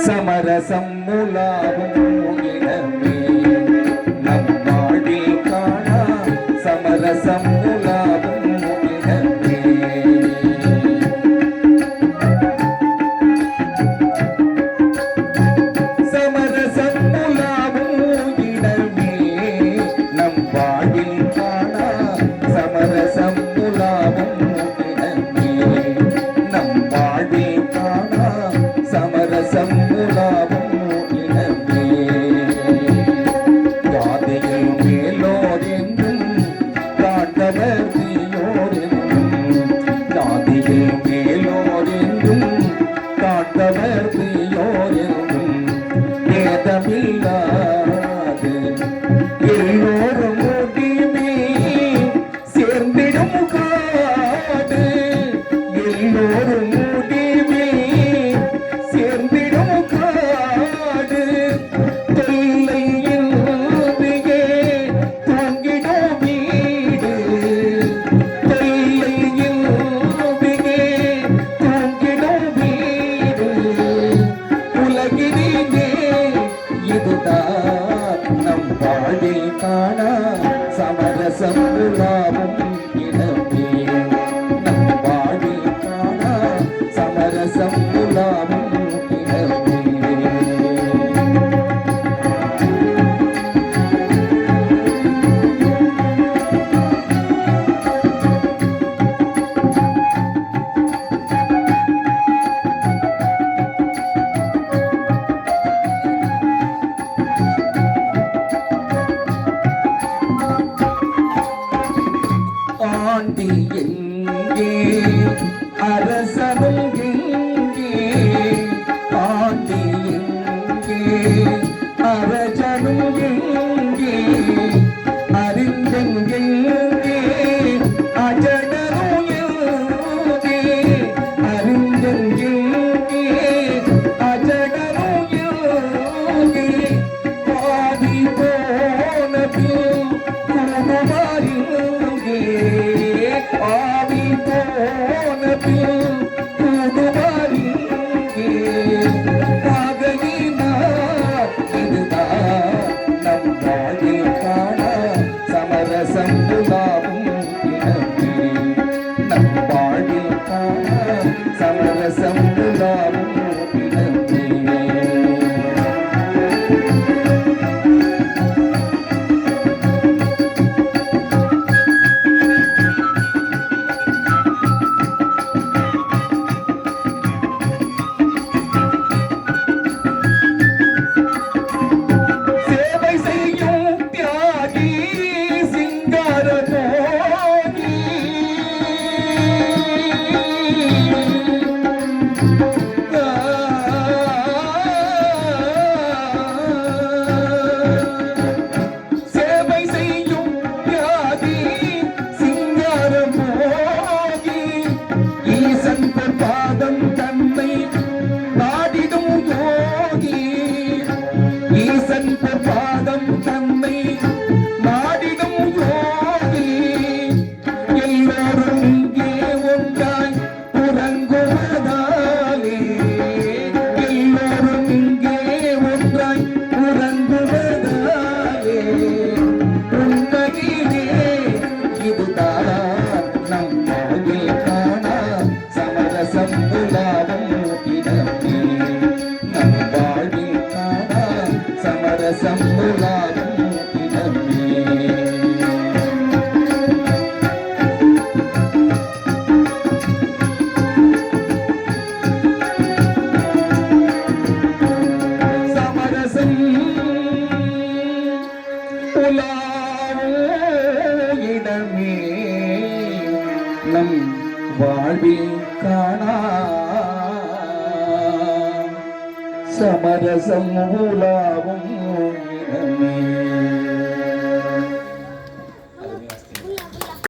சமரசம் முலாவும் இடமே நம் வாழ்வில் காணா சமரசம் முலாவும் இடமே சமரசம் முலாவும் இடமே நம் வாழ்வில் காணா சமரசம் முலாவும் சமரசம் முலாவும் இடமே ஜாதியில் மேலோர் என்றும் காண்டவர் தீயோர் என்றும் ஜாதியில் மேலோர் என்றும் காண்டவர் தீயோர் என்றும் ஏதமில்லாது எல்லோரும் முடிவே சேர்ந்திடும் காடு எல்லோரும் நம் வாழ்வில் காணா சமரசம் முலாவும் இடமே நம் வாழ்வில் காணா சமரசம் முலாவும் இடமே ஆண்டி எங்கே அரசனும் எங்கே ஆண்டி எங்கே அரசனும் எங்கே அறிந்தெங்கே அஜடனும் எங்கே அறிந்தெங்கே அஜடனும் எங்கே பாதி போன கூடுமாறி ஆவி போன கூடுவாரிங்கே ஆகையினார் இதுதான் நம் வாழ்வில் காணா சமரசம் முலாவும் இடமே நம் வாழ்வில் காணா சமரசம் முலாவும் இடமே பாதம் தன்னை நாடிடும் யோகி எல்லோரும் இங்கே ஒன்றாய் உறங்குவதாலே எல்லோரும் இங்கே ஒன்றாய் உறங்குவதாலே உண்மையிலே இதுதான் நம் வாழ்வில் காணா சமரசம் முலாவும் இடமே நம் வாழ்வில் காணா சமரசம் முலாவும் இடமே சமரசம் முலாவும் இடமே நம் வாழ்வில் காணா சமரசம் முலாவும் இடமே